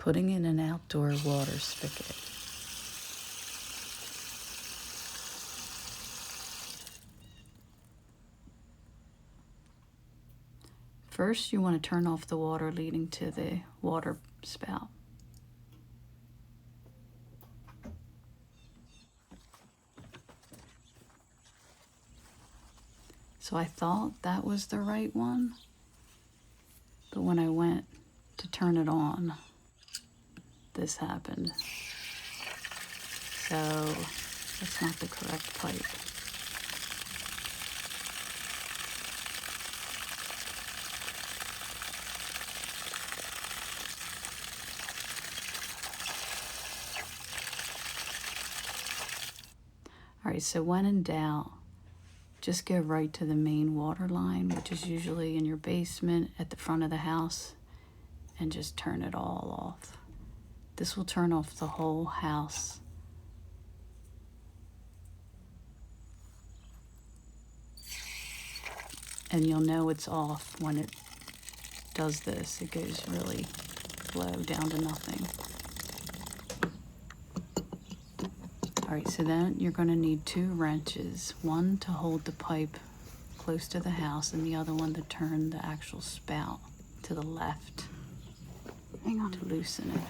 Putting in an outdoor water spigot. First, you want to turn off the water leading to the water spout. So I thought that was the right one, but when I went to turn it on, this happened. So that's not the correct pipe. All right, so when in doubt, just go right to the main water line, which is usually in your basement at the front of the house, and just turn it all off. This will turn off the whole house. And you'll know it's off when it does this. It goes really low, down to nothing. All right, so then you're going to need 2 wrenches, one to hold the pipe close to the house and the other one to turn the actual spout to the left. Hang on, to loosen it.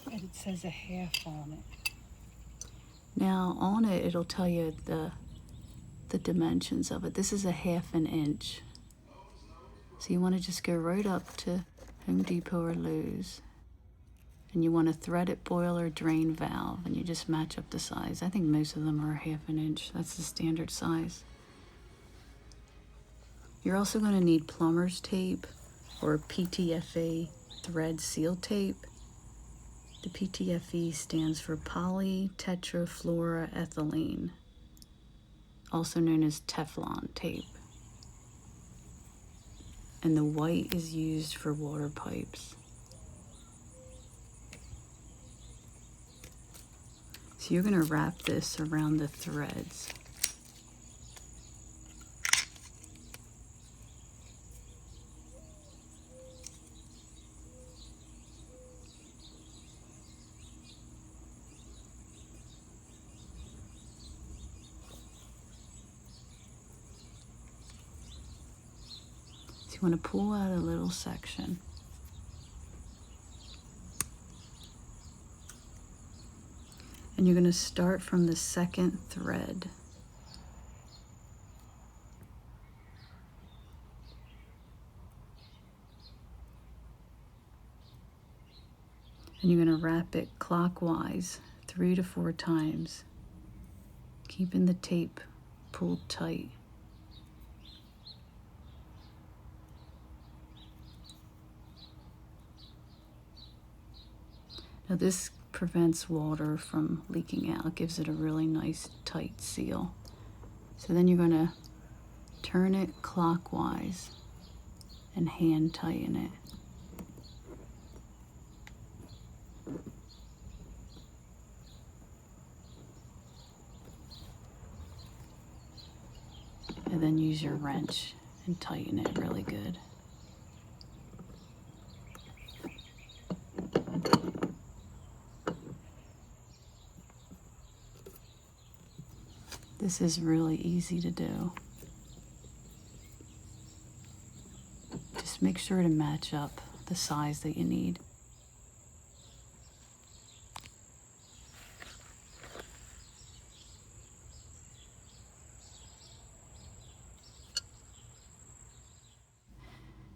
It says a half on it. Now on it, it'll tell you the dimensions of it. This is a 1/2 inch. So you want to just go right up to Home Depot or Lowe's. And you want a threaded boiler drain valve, and you just match up the size. I think most of them are a 1/2 inch. That's the standard size. You're also going to need plumber's tape or PTFE thread seal tape. The PTFE stands for polytetrafluoroethylene, also known as Teflon tape. And the white is used for water pipes. So you're going to wrap this around the threads. So you want to pull out a little section. And you're going to start from the second thread. And you're going to wrap it clockwise 3 to 4 times, keeping the tape pulled tight. Now this prevents water from leaking out. It gives it a really nice tight seal. So then you're going to turn it clockwise and hand tighten it. And then use your wrench and tighten it really good. This is really easy to do. Just make sure to match up the size that you need.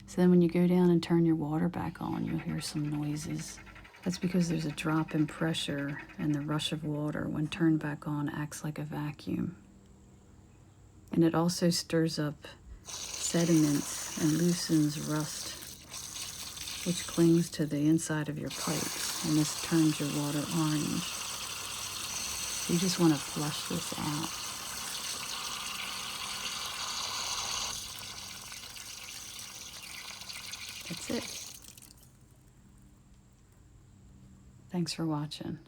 So then when you go down and turn your water back on, you'll hear some noises. That's because there's a drop in pressure, and the rush of water, when turned back on, acts like a vacuum. And it also stirs up sediments and loosens rust. which clings to the inside of your pipes, and this turns your water orange. You just want to flush this out. That's it. Thanks for watching.